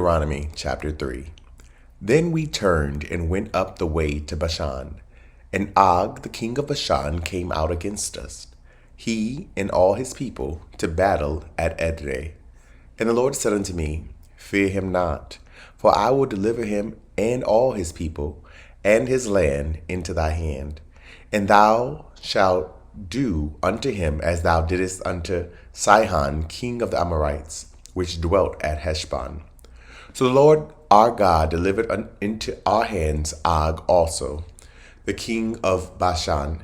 Deuteronomy chapter 3. Then we turned and went up the way to Bashan, and Og the king of Bashan came out against us, he and all his people, to battle at Edrei. And the Lord said unto me, Fear him not, for I will deliver him and all his people and his land into thy hand, and thou shalt do unto him as thou didst unto Sihon king of the Amorites, which dwelt at Heshbon. So the Lord our God delivered into our hands Og also, the king of Bashan,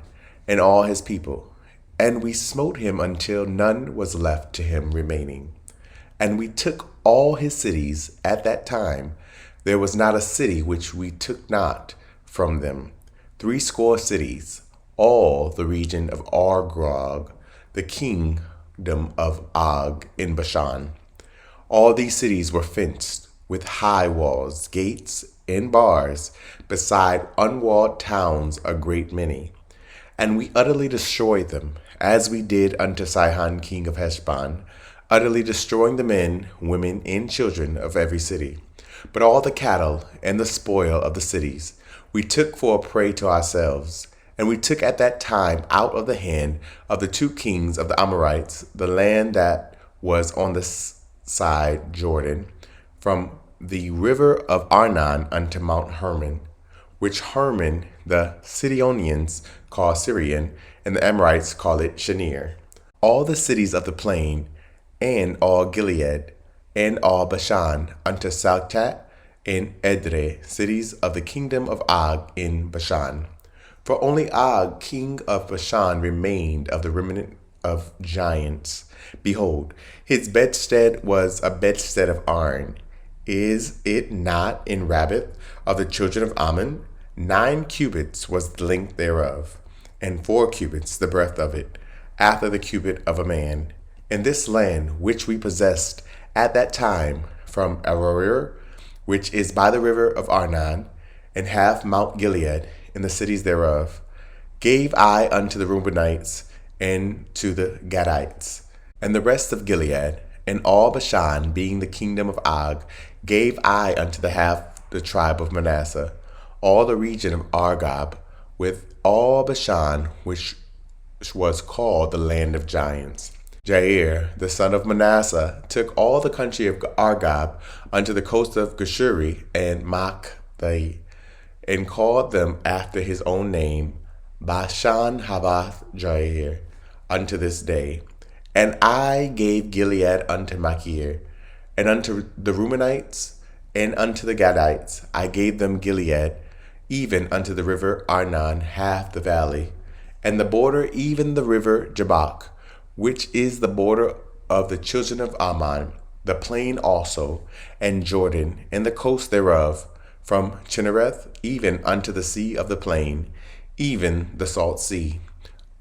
and all his people, and we smote him until none was left to him remaining. And we took all his cities. At that time there was not a city which we took not from them, 80 cities, all the region of Argog, the kingdom of Og in Bashan. All these cities were fenced with high walls, gates, and bars, beside unwalled towns a great many. And we utterly destroyed them, as we did unto Sihon king of Heshbon, utterly destroying the men, women, and children of every city. But all the cattle and the spoil of the cities we took for a prey to ourselves. And we took at that time out of the hand of the 2 kings of the Amorites the land that was on the side Jordan, from the river of Arnon unto Mount Hermon, which Hermon the Sidonians call Syrian, and the Amorites call it Shinir. All the cities of the plain, and all Gilead, and all Bashan, unto Salchat and Edrei, cities of the kingdom of Og in Bashan. For only Og, king of Bashan, remained of the remnant of giants. Behold, his bedstead was a bedstead of iron. Is it not in Rabbith of the children of Ammon? 9 cubits was the length thereof, and 4 cubits the breadth of it, after the cubit of a man. And this land which we possessed at that time from Aroer, which is by the river of Arnon, and half Mount Gilead, in the cities thereof, gave I unto the Reubenites and to the Gadites. And the rest of Gilead, and all Bashan, being the kingdom of Og, gave I unto the half the tribe of Manasseh, all the region of Argob, with all Bashan, which was called the land of giants. Jair, the son of Manasseh, took all the country of Argob unto the coast of Geshuri and Machthai, and called them after his own name, Bashan Havath Jair, unto this day. And I gave Gilead unto Machir, and unto the Reubenites, and unto the Gadites I gave them Gilead, even unto the river Arnon, half the valley, and the border even the river Jabbok, which is the border of the children of Ammon, the plain also, and Jordan, and the coast thereof, from Chinnereth even unto the sea of the plain, even the salt sea,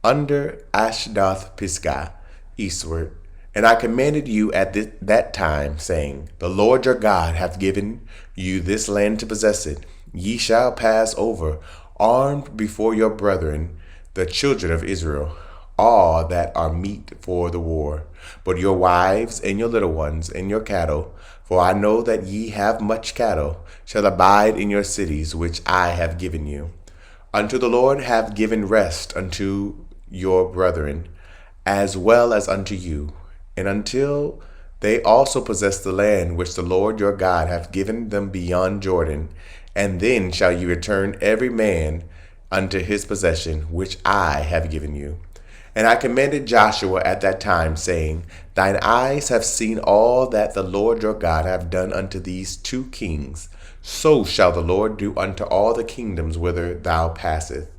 under Ashdoth Pisgah, eastward. And I commanded you at that time, saying, The Lord your God hath given you this land to possess it. Ye shall pass over, armed before your brethren, the children of Israel, all that are meet for the war, but your wives and your little ones and your cattle, for I know that ye have much cattle, shall abide in your cities which I have given you. Unto the Lord have given rest unto your brethren, as well as unto you, and until they also possess the land which the Lord your God hath given them beyond Jordan, and then shall ye return every man unto his possession which I have given you. And I commanded Joshua at that time, saying, Thine eyes have seen all that the Lord your God hath done unto these 2 kings. So shall the Lord do unto all the kingdoms whither thou passest.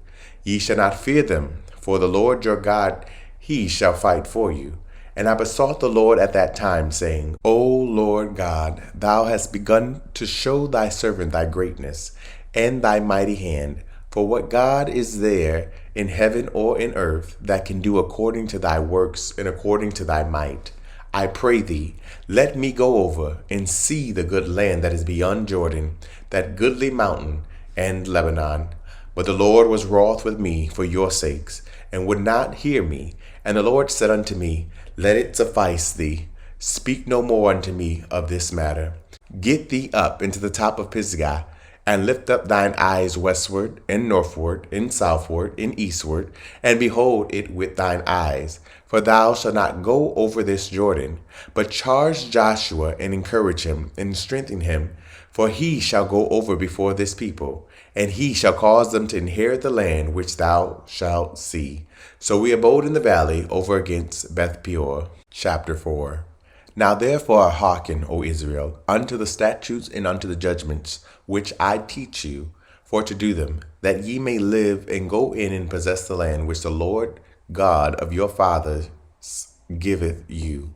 Ye shall not fear them, for the Lord your God, he shall fight for you. And I besought the Lord at that time, saying, O Lord God, thou hast begun to show thy servant thy greatness, and thy mighty hand. For what God is there in heaven or in earth that can do according to thy works and according to thy might? I pray thee, let me go over and see the good land that is beyond Jordan, that goodly mountain and Lebanon. But the Lord was wroth with me for your sakes, and would not hear me. And the Lord said unto me, Let it suffice thee. Speak no more unto me of this matter. Get thee up into the top of Pisgah, and lift up thine eyes westward, and northward, and southward, and eastward, and behold it with thine eyes. For thou shalt not go over this Jordan, but charge Joshua, and encourage him, and strengthen him, for he shall go over before this people, and he shall cause them to inherit the land which thou shalt see. So we abode in the valley over against Beth Peor. Chapter 4. Now therefore hearken, O Israel, unto the statutes and unto the judgments which I teach you, for to do them, that ye may live and go in and possess the land which the Lord God of your fathers giveth you.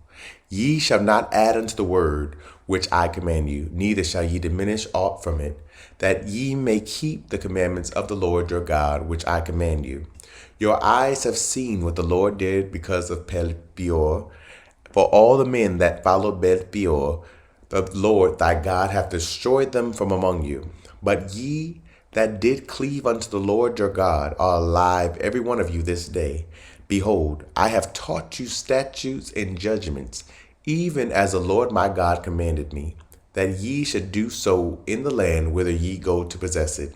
Ye shall not add unto the word which I command you, neither shall ye diminish aught from it, that ye may keep the commandments of the Lord your God, which I command you. Your eyes have seen what the Lord did because of Peor. For all the men that followed Beth Peor, the Lord thy God hath destroyed them from among you. But ye that did cleave unto the Lord your God are alive, every one of you this day. Behold, I have taught you statutes and judgments, even as the Lord my God commanded me, that ye should do so in the land whither ye go to possess it.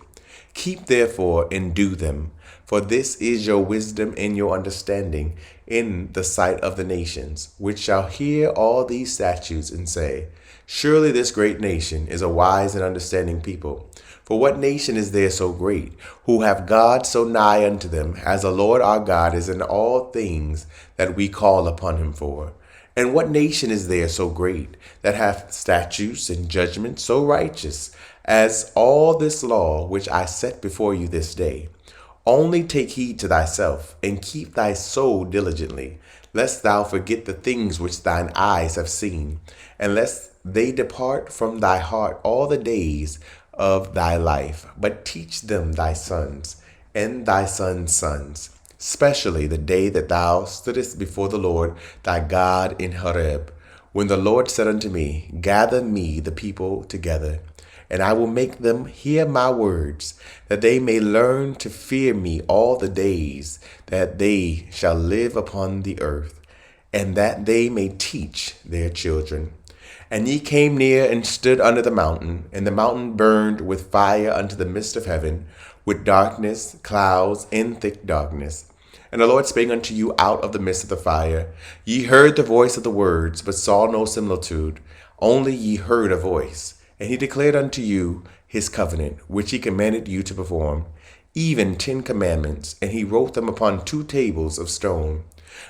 Keep therefore and do them, for this is your wisdom and your understanding in the sight of the nations, which shall hear all these statutes and say, Surely this great nation is a wise and understanding people. For what nation is there so great, who have God so nigh unto them, as the Lord our God is in all things that we call upon him for? And what nation is there so great, that hath statutes and judgments so righteous, as all this law which I set before you this day? Only take heed to thyself, and keep thy soul diligently, lest thou forget the things which thine eyes have seen, and lest they depart from thy heart all the days of thy life, but teach them thy sons, and thy sons' sons, especially the day that thou stoodest before the Lord thy God in Horeb, when the Lord said unto me, Gather me the people together, and I will make them hear my words, that they may learn to fear me all the days that they shall live upon the earth, and that they may teach their children. And ye came near and stood under the mountain, and the mountain burned with fire unto the midst of heaven, with darkness, clouds, and thick darkness. And the Lord spake unto you out of the midst of the fire. Ye heard the voice of the words, but saw no similitude, only ye heard a voice. And he declared unto you his covenant, which he commanded you to perform, even 10 commandments, and he wrote them upon 2 tables of stone.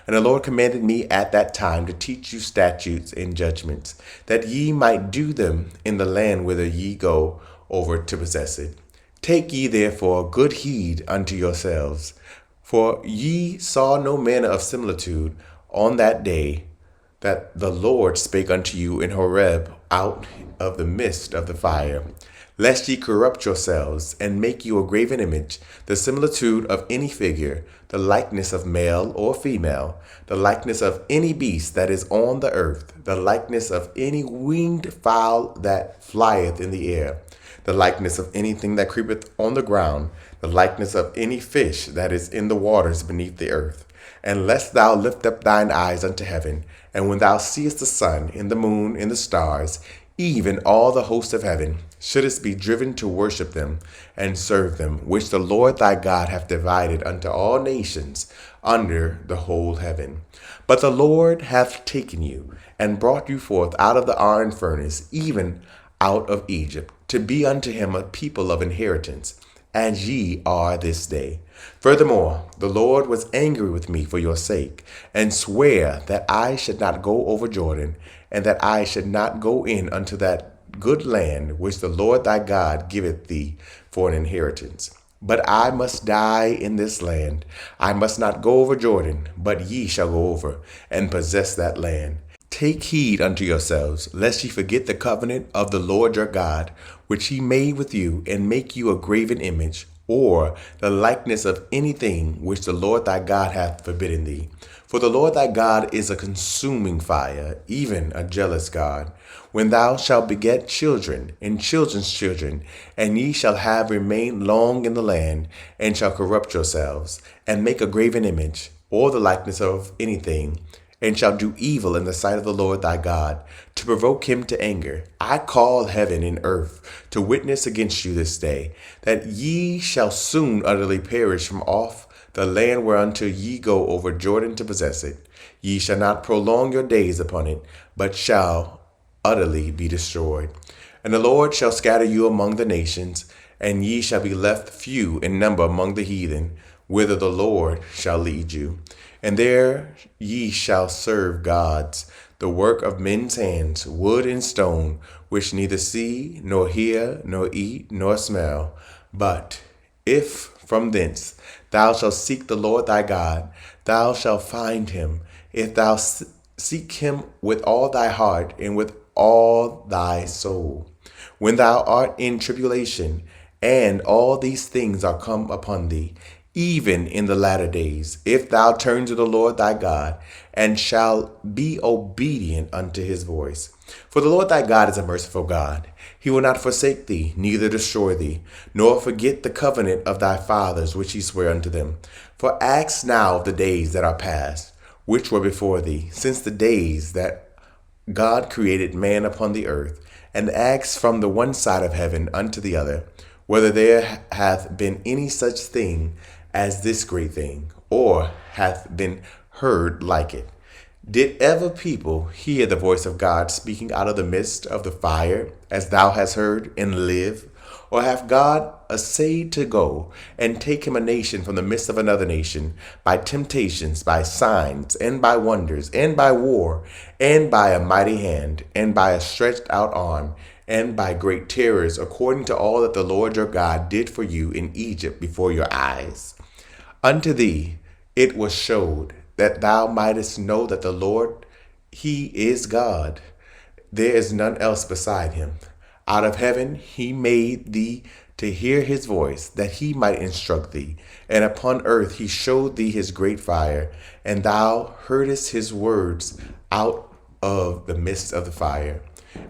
And the Lord commanded me at that time to teach you statutes and judgments, that ye might do them in the land whither ye go over to possess it. Take ye therefore good heed unto yourselves, for ye saw no manner of similitude on that day that the Lord spake unto you in Horeb out of the midst of the fire, lest ye corrupt yourselves, and make you a graven image, the similitude of any figure, the likeness of male or female, the likeness of any beast that is on the earth, the likeness of any winged fowl that flieth in the air, the likeness of anything that creepeth on the ground, the likeness of any fish that is in the waters beneath the earth. And lest thou lift up thine eyes unto heaven, and when thou seest the sun, and the moon, and the stars, even all the host of heaven, shouldest be driven to worship them and serve them, which the Lord thy God hath divided unto all nations under the whole heaven. But the Lord hath taken you, and brought you forth out of the iron furnace, even out of Egypt, to be unto him a people of inheritance, as ye are this day. Furthermore, the Lord was angry with me for your sake, and sware that I should not go over Jordan, and that I should not go in unto that good land which the Lord thy God giveth thee for an inheritance. But I must die in this land. I must not go over Jordan, but ye shall go over, and possess that land. Take heed unto yourselves, lest ye forget the covenant of the Lord your God, which he made with you, and make you a graven image, or the likeness of anything which the Lord thy God hath forbidden thee. For the Lord thy God is a consuming fire, even a jealous God. When thou shalt beget children, and children's children, and ye shall have remained long in the land, and shall corrupt yourselves, and make a graven image, or the likeness of anything, and shall do evil in the sight of the Lord thy God, to provoke him to anger. I call heaven and earth to witness against you this day, that ye shall soon utterly perish from off the land whereunto ye go over Jordan to possess it. Ye shall not prolong your days upon it, but shall utterly be destroyed. And the Lord shall scatter you among the nations, and ye shall be left few in number among the heathen, whither the Lord shall lead you. And there ye shall serve gods, the work of men's hands, wood and stone, which neither see, nor hear, nor eat, nor smell. But if from thence thou shalt seek the Lord thy God, thou shalt find him, if thou seek him with all thy heart and with all thy soul. When thou art in tribulation, and all these things are come upon thee, even in the latter days, if thou turn to the Lord thy God, and shall be obedient unto his voice. For the Lord thy God is a merciful God. He will not forsake thee, neither destroy thee, nor forget the covenant of thy fathers which he sware unto them. For ask now of the days that are past, which were before thee, since the days that God created man upon the earth, and ask from the one side of heaven unto the other, whether there hath been any such thing as this great thing, or hath been heard like it. Did ever people hear the voice of God speaking out of the midst of the fire, as thou hast heard, and live? Or hath God essayed to go and take him a nation from the midst of another nation, by temptations, by signs, and by wonders, and by war, and by a mighty hand, and by a stretched out arm, and by great terrors, according to all that the Lord your God did for you in Egypt before your eyes? Unto thee it was showed, that thou mightest know that the Lord, he is God. There is none else beside him. Out of heaven he made thee to hear his voice, that he might instruct thee. And upon earth he showed thee his great fire, and thou heardest his words out of the midst of the fire.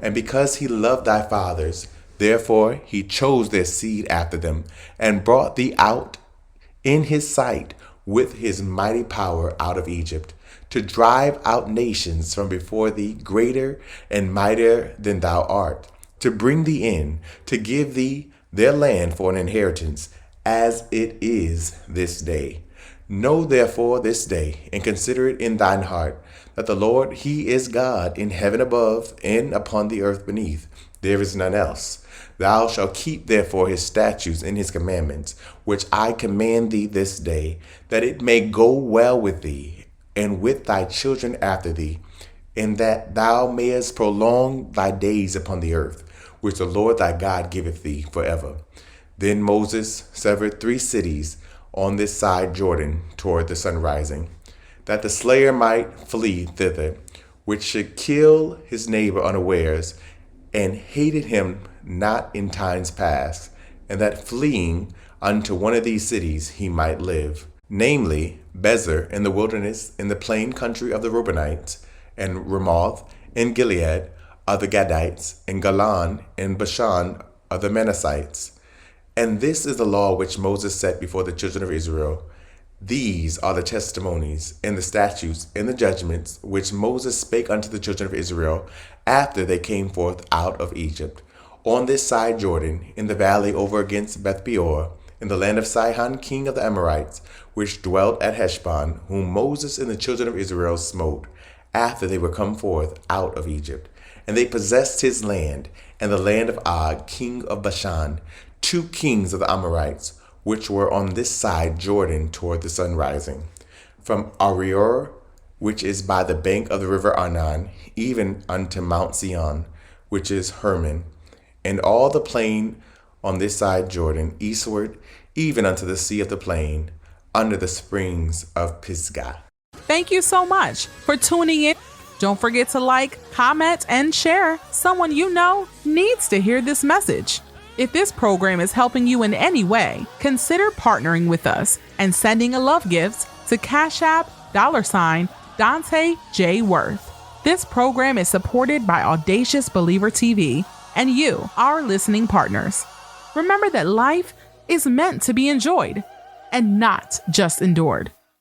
And because he loved thy fathers, therefore he chose their seed after them, and brought thee out in his sight with his mighty power out of Egypt, to drive out nations from before thee, greater and mightier than thou art, to bring thee in, to give thee their land for an inheritance, as it is this day. Know therefore this day, and consider it in thine heart, that the Lord, he is God, in heaven above, and upon the earth beneath. There is none else. Thou shalt keep therefore his statutes and his commandments, which I command thee this day, that it may go well with thee, and with thy children after thee, and that thou mayest prolong thy days upon the earth, which the Lord thy God giveth thee forever. Then Moses severed 3 cities on this side Jordan toward the sun rising, that the slayer might flee thither, which should kill his neighbor unawares, and hated him not in times past, and that fleeing unto one of these cities he might live, namely Bezer in the wilderness, in the plain country of the Reubenites, and Ramoth in Gilead of the Gadites, and Golan and Bashan of the Manassites. And this is the law which Moses set before the children of Israel. These are the testimonies, and the statutes, and the judgments, which Moses spake unto the children of Israel, after they came forth out of Egypt, on this side Jordan, in the valley over against Beth Peor, in the land of Sihon king of the Amorites, which dwelt at Heshbon, whom Moses and the children of Israel smote, after they were come forth out of Egypt. And they possessed his land, and the land of Og king of Bashan, 2 kings of the Amorites, which were on this side Jordan toward the sun rising, from Arior, which is by the bank of the river Arnon, even unto Mount Sion, which is Hermon, and all the plain on this side Jordan, eastward, even unto the sea of the plain, under the springs of Pisgah. Thank you so much for tuning in. Don't forget to like, comment, and share. Someone you know needs to hear this message. If this program is helping you in any way, consider partnering with us and sending a love gift to Cash App $Dante J. Worth. This program is supported by Audacious Believer TV and you, our listening partners. Remember that life is meant to be enjoyed and not just endured.